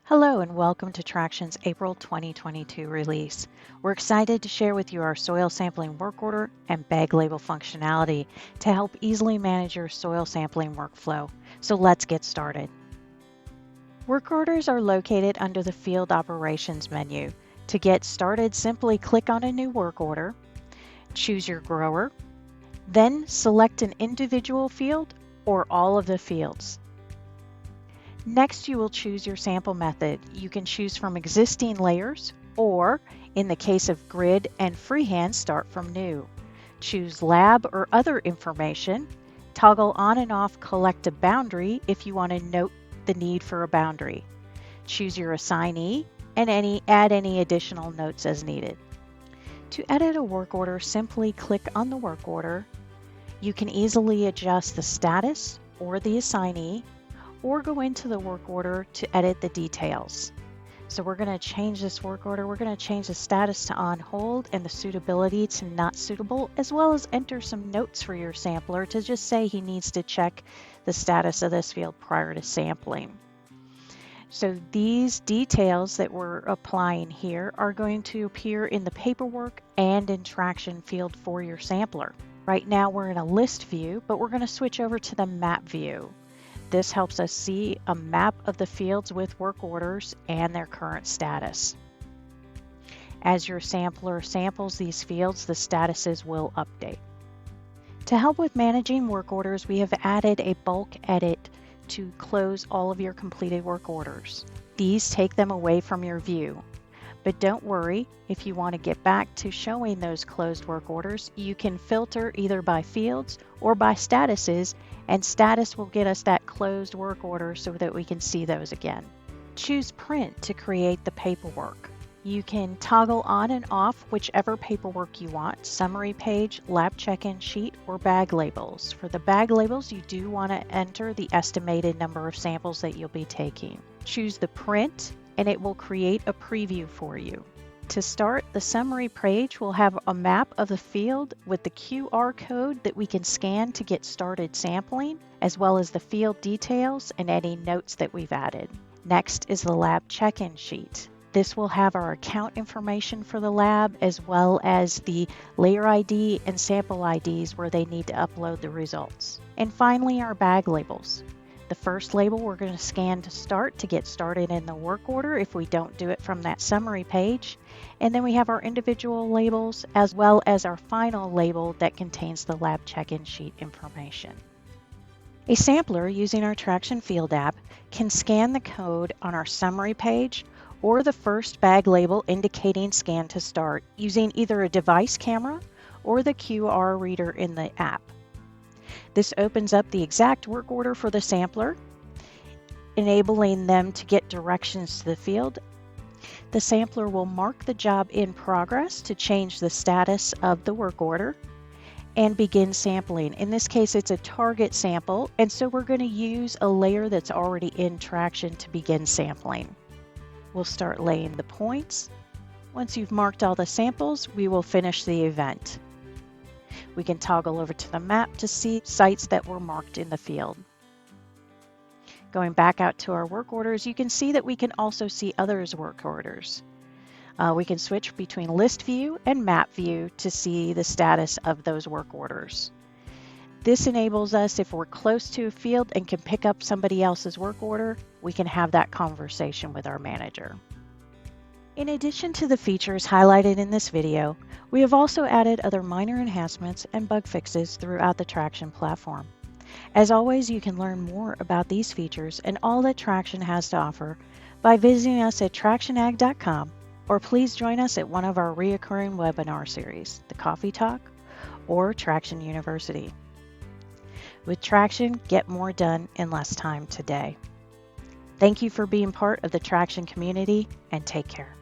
Hello and welcome to Traction's April 2022 release. We're excited to share with you our soil sampling work order and bag label functionality to help easily manage your soil sampling workflow. So let's get started. Work orders are located under the Field Operations menu. To get started, simply click on a new work order, choose your grower, then select an individual field or all of the fields. Next, you will choose your sample method. You can choose from existing layers, or in the case of grid and freehand, start from new. Choose lab or other information. Toggle on and off collect a boundary if you want to note the need for a boundary. Choose your assignee and add any additional notes as needed. To edit a work order, simply click on the work order. You can easily adjust the status or the assignee, or go into the work order to edit the details. So we're going to change this work order. We're going to change the status to on hold and the suitability to not suitable, as well as enter some notes for your sampler to just say he needs to check the status of this field prior to sampling. So these details that we're applying here are going to appear in the paperwork and in Traction field for your sampler. Right now we're in a list view, but we're going to switch over to the map view. This helps us see a map of the fields with work orders and their current status. As your sampler samples these fields, the statuses will update. To help with managing work orders, we have added a bulk edit to close all of your completed work orders. These take them away from your view. But don't worry, if you want to get back to showing those closed work orders, you can filter either by fields or by statuses, and status will get us that closed work order so that we can see those again. Choose print to create the paperwork. You can toggle on and off whichever paperwork you want: summary page, lab check-in sheet, or bag labels. For the bag labels, you do want to enter the estimated number of samples that you'll be taking. Choose the print, and it will create a preview for you. To start, the summary page will have a map of the field with the QR code that we can scan to get started sampling, as well as the field details and any notes that we've added. Next is the lab check-in sheet. This will have our account information for the lab, as well as the layer ID and sample IDs where they need to upload the results. And finally, our bag labels. The first label we're going to scan to start to get started in the work order if we don't do it from that summary page. And then we have our individual labels, as well as our final label that contains the lab check-in sheet information. A sampler using our Traction Field app can scan the code on our summary page or the first bag label indicating scan to start using either a device camera or the QR reader in the app. This opens up the exact work order for the sampler, enabling them to get directions to the field. The sampler will mark the job in progress to change the status of the work order and begin sampling. In this case, it's a target sample, and so we're going to use a layer that's already in Traction to begin sampling. We'll start laying the points. Once you've marked all the samples, we will finish the event. We can toggle over to the map to see sites that were marked in the field. Going back out to our work orders, you can see that we can also see others' work orders. We can switch between list view and map view to see the status of those work orders. This enables us, if we're close to a field and can pick up somebody else's work order, we can have that conversation with our manager. In addition to the features highlighted in this video, we have also added other minor enhancements and bug fixes throughout the Traction platform. As always, you can learn more about these features and all that Traction has to offer by visiting us at tractionag.com, or please join us at one of our recurring webinar series, the Coffee Talk or Traction University. With Traction, get more done in less time today. Thank you for being part of the Traction community, and take care.